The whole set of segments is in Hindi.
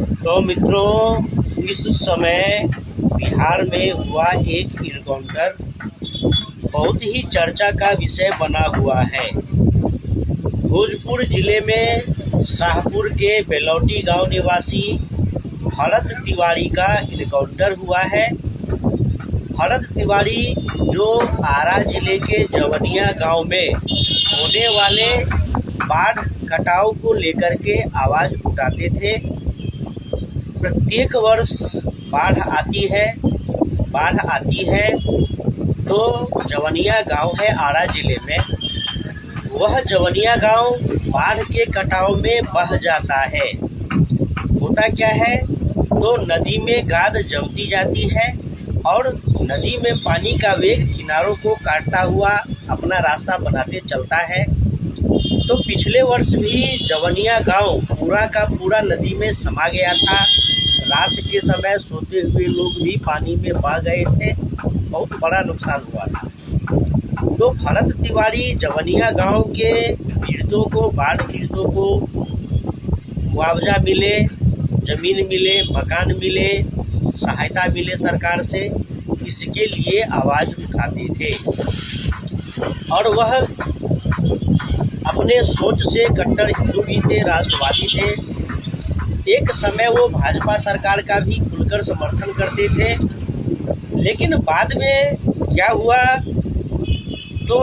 तो मित्रों, इस समय बिहार में हुआ एक इनकाउंटर बहुत ही चर्चा का विषय बना हुआ है। भोजपुर जिले में शाहपुर के बेलौटी गांव निवासी भरत तिवारी का इनकाउंटर हुआ है। भरत तिवारी जो आरा जिले के जवनिया गांव में होने वाले बाढ़ कटाव को लेकर के आवाज उठाते थे। प्रत्येक वर्ष बाढ़ आती है तो जवनिया गांव है आरा जिले में, वह जवनिया गांव बाढ़ के कटाव में बह जाता है। होता क्या है, तो नदी में गाद जमती जाती है और नदी में पानी का वेग किनारों को काटता हुआ अपना रास्ता बनाते चलता है। तो पिछले वर्ष भी जवनिया गांव पूरा का पूरा नदी में समा गया था। रात के समय सोते हुए लोग भी पानी में बह गए थे, बहुत बड़ा नुकसान हुआ था। तो भरत तिवारी जवनिया गांव के पीड़ितों को, बाढ़ पीड़ितों को मुआवजा मिले, जमीन मिले, मकान मिले, सहायता मिले सरकार से, इसके लिए आवाज उठाते थे। और वह अपने सोच से कट्टर हिंदू भी थे, राष्ट्रवादी थे। एक समय वो भाजपा सरकार का भी खुलकर समर्थन करते थे। लेकिन बाद में क्या हुआ, तो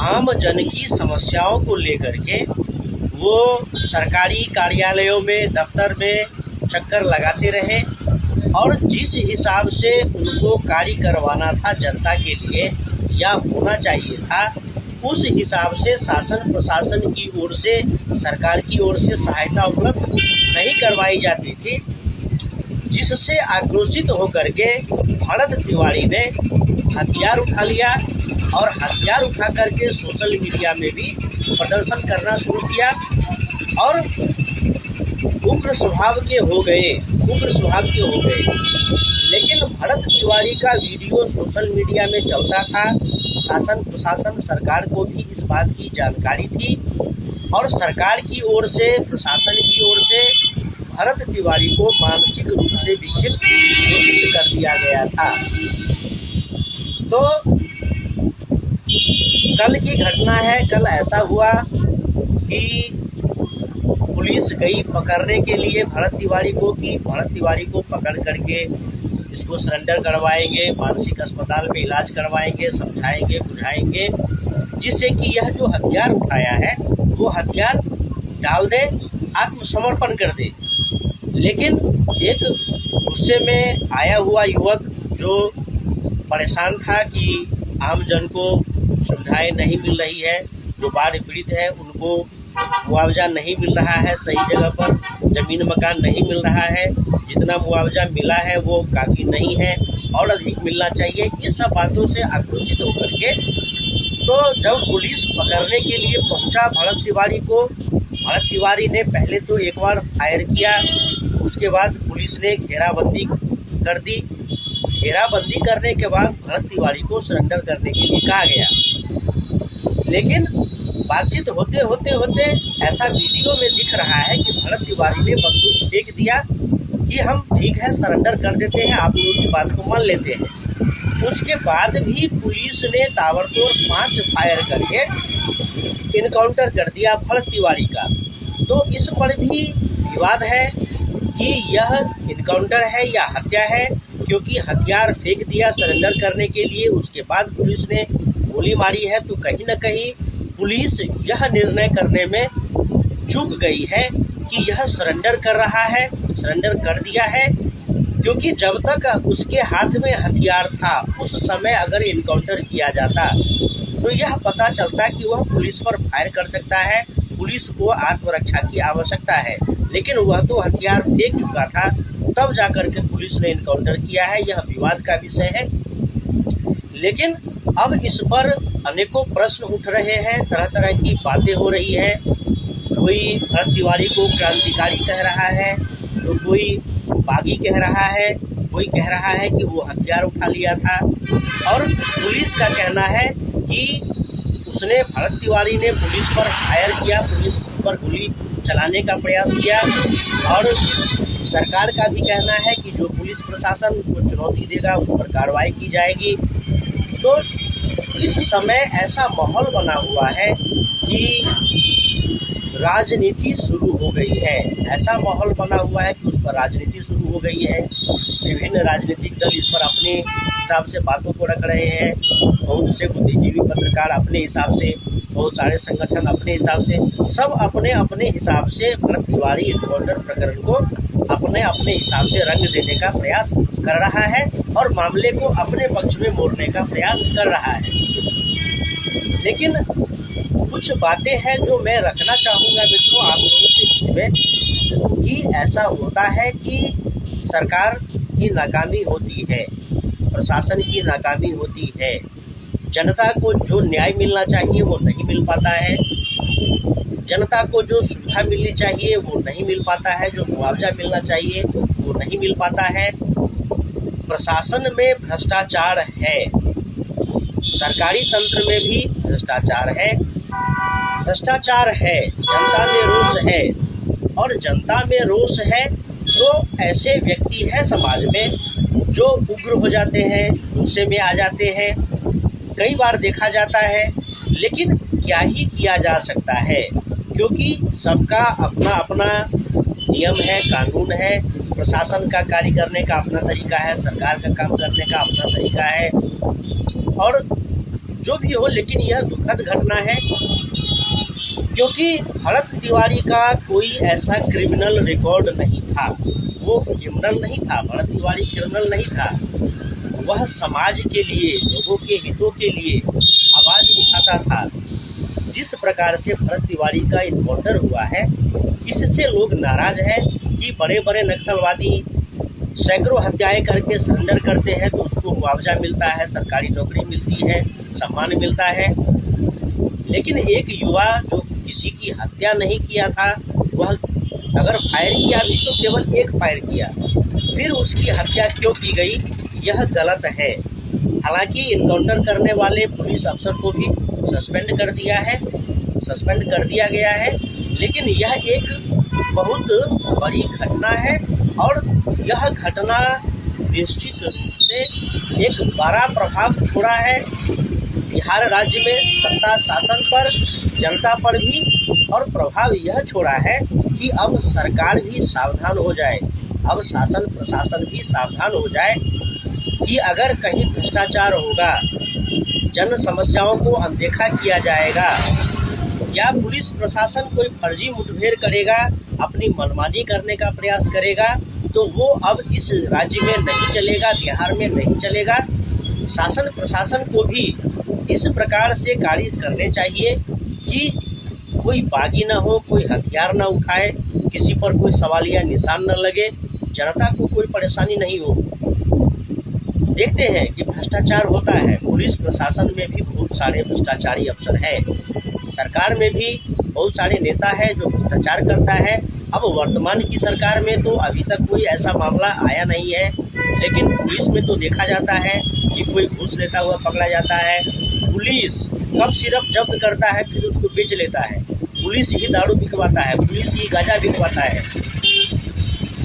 आम जन की समस्याओं को लेकर के वो सरकारी कार्यालयों में, दफ्तर में चक्कर लगाते रहे और जिस हिसाब से उनको कार्य करवाना था जनता के लिए या होना चाहिए था, उस हिसाब से शासन प्रशासन की ओर से, सरकार की ओर से सहायता उपलब्ध नहीं करवाई जाती थी। जिससे आक्रोशित होकर के भरत तिवारी ने हथियार उठा लिया और हथियार उठा करके सोशल मीडिया में भी प्रदर्शन करना शुरू किया और उग्र स्वभाव के हो गए। लेकिन भरत तिवारी का वीडियो सोशल मीडिया में चलता था। शासन प्रशासन सरकार को भी इस बात की जानकारी थी और सरकार की ओर से, प्रशासन की ओर से भरत तिवारी को मानसिक रूप से विक्षिप्त घोषित कर दिया गया था। तो कल की घटना है, कल ऐसा हुआ कि पुलिस गई पकड़ने के लिए भरत तिवारी को, कि भरत तिवारी को पकड़ करके इसको सरेंडर करवाएंगे, मानसिक अस्पताल में इलाज करवाएंगे, समझाएंगे, बुझाएंगे, जिससे कि यह जो हथियार उठाया है वो हथियार डाल दे, आत्मसमर्पण कर दे। लेकिन एक गुस्से में आया हुआ युवक जो परेशान था कि आम जन को सुविधाएं नहीं मिल रही है, जो बाढ़ पीड़ित है उनको मुआवजा नहीं मिल रहा है, सही जगह पर जमीन मकान नहीं मिल रहा है, जितना मुआवजा मिला है वो काफ़ी नहीं है और अधिक मिलना चाहिए। इस सब बातों से आक्रोशित होकर के तो जब पुलिस पकड़ने के लिए पहुंचा भरत तिवारी को, भरत तिवारी ने पहले तो एक बार फायर किया, उसके बाद पुलिस ने घेराबंदी कर दी। घेराबंदी करने के बाद भरत तिवारी को सरेंडर करने के लिए कहा गया। लेकिन बातचीत होते ऐसा वीडियो में दिख रहा है कि भरत तिवारी ने बंदूक फेंक दिया कि हम ठीक है सरेंडर कर देते हैं, आप लोगों की बात को मान लेते हैं। उसके बाद भी पुलिस ने ताबड़तोड़ 5 फायर करके इनकाउंटर कर दिया भरत तिवारी का। तो इस पर भी विवाद है कि यह इनकाउंटर है या हत्या है, क्योंकि हथियार फेंक दिया सरेंडर करने के लिए, उसके बाद पुलिस ने गोली मारी है। तो कहीं न कहीं पुलिस यह निर्णय करने में चूक गई है कि यह सरेंडर कर रहा है, सरेंडर कर दिया है, क्योंकि जब तक उसके हाथ में हथियार था उस समय अगर इनकाउंटर किया जाता तो यह पता चलता कि वह पुलिस पर फायर कर सकता है, पुलिस को आत्मरक्षा की आवश्यकता है। लेकिन वह तो हथियार फेंक चुका था, तब जाकर के पुलिस ने इनकाउंटर किया है। यह विवाद का विषय है। लेकिन अब इस पर अनेकों प्रश्न उठ रहे हैं, तरह तरह की बातें हो रही है। कोई भरत तिवारी को क्रांतिकारी कह रहा है, तो कोई बागी कह रहा है, कोई कह रहा है कि वो हथियार उठा लिया था। और पुलिस का कहना है कि उसने, भरत तिवारी ने पुलिस पर फायर किया, पुलिस पर गोली चलाने का प्रयास किया और सरकार का भी कहना है कि जो पुलिस प्रशासन को चुनौती देगा उस पर कार्रवाई की जाएगी। तो इस समय ऐसा माहौल बना हुआ है कि राजनीति शुरू हो गई है। ऐसा माहौल बना हुआ है कि उस पर राजनीति शुरू हो गई है। विभिन्न राजनीतिक दल इस पर अपने हिसाब से बातों को रख रहे हैं। बहुत से बुद्धिजीवी पत्रकार अपने हिसाब से, बहुत सारे संगठन अपने हिसाब से, सब अपने अपने हिसाब से भरत तिवारी एनकाउंटर प्रकरण को अपने अपने हिसाब से रंग देने का प्रयास कर रहा है और मामले को अपने पक्ष में मोड़ने का प्रयास कर रहा है। लेकिन कुछ बातें हैं जो मैं रखना चाहूँगा मित्रों आप लोगों के बीच में, कि ऐसा होता है कि सरकार की नाकामी होती है, प्रशासन की नाकामी होती है, जनता को जो न्याय मिलना चाहिए वो नहीं मिल पाता है, जनता को जो सुविधा मिलनी चाहिए वो नहीं मिल पाता है, जो मुआवजा मिलना चाहिए वो नहीं मिल पाता है। प्रशासन में भ्रष्टाचार है, सरकारी तंत्र में भी भ्रष्टाचार है, जनता में रोष है, और जनता में रोष है तो ऐसे व्यक्ति हैं समाज में जो उग्र हो जाते हैं, गुस्से में आ जाते हैं, कई बार देखा जाता है। लेकिन क्या ही किया जा सकता है, क्योंकि सबका अपना अपना नियम है, कानून है, प्रशासन का कार्य करने का अपना तरीका है, सरकार का काम करने का अपना तरीका है, और जो भी हो, लेकिन यह दुखद घटना है क्योंकि भरत तिवारी का कोई ऐसा क्रिमिनल रिकॉर्ड नहीं था, वो क्रिमिनल नहीं था, भरत तिवारी क्रिमिनल नहीं था। वह समाज के लिए, लोगों के हितों के लिए आवाज उठाता था। जिस प्रकार से भरत तिवारी का एनकाउंटर हुआ है, इससे लोग नाराज हैं कि बड़े बड़े नक्सलवादी सैकड़ों हत्याएं करके सरेंडर करते हैं तो उसको मुआवजा मिलता है, सरकारी नौकरी मिलती है, सम्मान मिलता है। लेकिन एक युवा जो किसी की हत्या नहीं किया था, वह अगर फायर किया भी तो केवल एक फायर किया, फिर उसकी हत्या क्यों की गई, यह गलत है। हालांकि एनकाउंटर करने वाले पुलिस अफसर को भी सस्पेंड कर दिया गया है, लेकिन यह एक बहुत बड़ी घटना है और यह घटना निश्चित रूप से एक बड़ा प्रभाव छोड़ा है बिहार राज्य में सत्ता शासन पर, जनता पर भी, और प्रभाव यह छोड़ा है कि अब सरकार भी सावधान हो जाए, अब शासन प्रशासन भी सावधान हो जाए कि अगर कहीं भ्रष्टाचार होगा, जन समस्याओं को अनदेखा किया जाएगा या पुलिस प्रशासन कोई फर्जी मुठभेड़ करेगा, अपनी मनमानी करने का प्रयास करेगा, तो वो अब इस राज्य में नहीं चलेगा, बिहार में नहीं चलेगा। शासन प्रशासन को भी इस प्रकार से कार्य करने चाहिए कि कोई बागी न हो, कोई हथियार न उठाए, किसी पर कोई सवालिया निशान न लगे, जनता को कोई परेशानी नहीं हो। देखते हैं कि भ्रष्टाचार होता है, पुलिस प्रशासन में भी बहुत सारे भ्रष्टाचारी अफसर हैं, सरकार में भी बहुत सारे नेता हैं जो भ्रष्टाचार करता है। अब वर्तमान की सरकार में तो अभी तक कोई ऐसा मामला आया नहीं है, लेकिन पुलिस में तो देखा जाता है कि कोई घूस लेता हुआ पकड़ा जाता है। पुलिस कब सिर्फ जब्त करता है फिर उसको बेच लेता है, पुलिस ही दारू बिकवाता है, पुलिस ही गांजा बिकवाता है।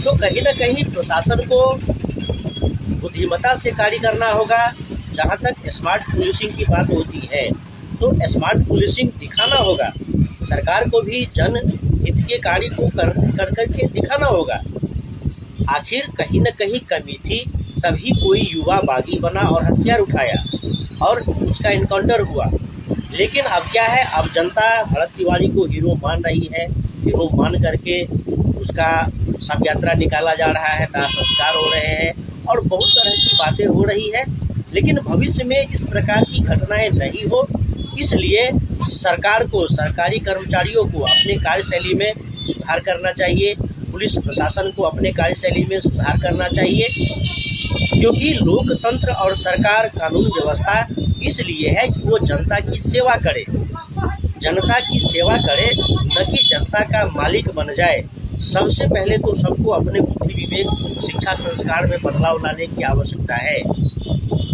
तो कहीं न कहीं प्रशासन को बुद्धिमत्ता से कार्य करना होगा। जहाँ तक स्मार्ट पुलिसिंग की बात होती है तो स्मार्ट पुलिसिंग दिखाना होगा, सरकार को भी जन हित के कार्य को कर करके दिखाना होगा। आखिर कहीं न कहीं कमी थी, तभी कोई युवा बागी बना और हथियार उठाया और उसका एनकाउंटर हुआ। लेकिन अब क्या है, अब जनता भरत तिवारी को हीरो मान रही है, हीरो मान करके उसका शव यात्रा निकाला जा रहा है, दाह संस्कार हो रहे हैं और बहुत तरह की बातें हो रही है। लेकिन भविष्य में इस प्रकार की घटनाएं नहीं हो, इसलिए सरकार को, सरकारी कर्मचारियों को अपने कार्यशैली में सुधार करना चाहिए, पुलिस प्रशासन को अपने कार्यशैली में सुधार करना चाहिए, क्योंकि लोकतंत्र और सरकार कानून व्यवस्था इसलिए है कि वो जनता की सेवा करे, जनता की सेवा करे, न कि जनता का मालिक बन जाए। सबसे पहले तो सबको अपने बुद्धि विवेक शिक्षा संस्कार में बदलाव लाने की आवश्यकता है।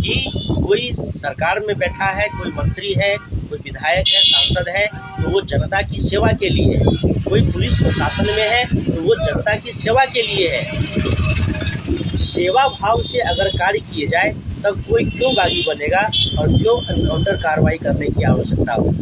कि कोई सरकार में बैठा है, कोई मंत्री है, कोई विधायक है, सांसद है, तो वो जनता की सेवा के लिए है। कोई पुलिस प्रशासन में है तो वो जनता की सेवा के लिए है। सेवा भाव से अगर कार्य किए जाए तब कोई क्यों बागी बनेगा और क्यों एनकाउंटर कार्रवाई करने की आवश्यकता हो।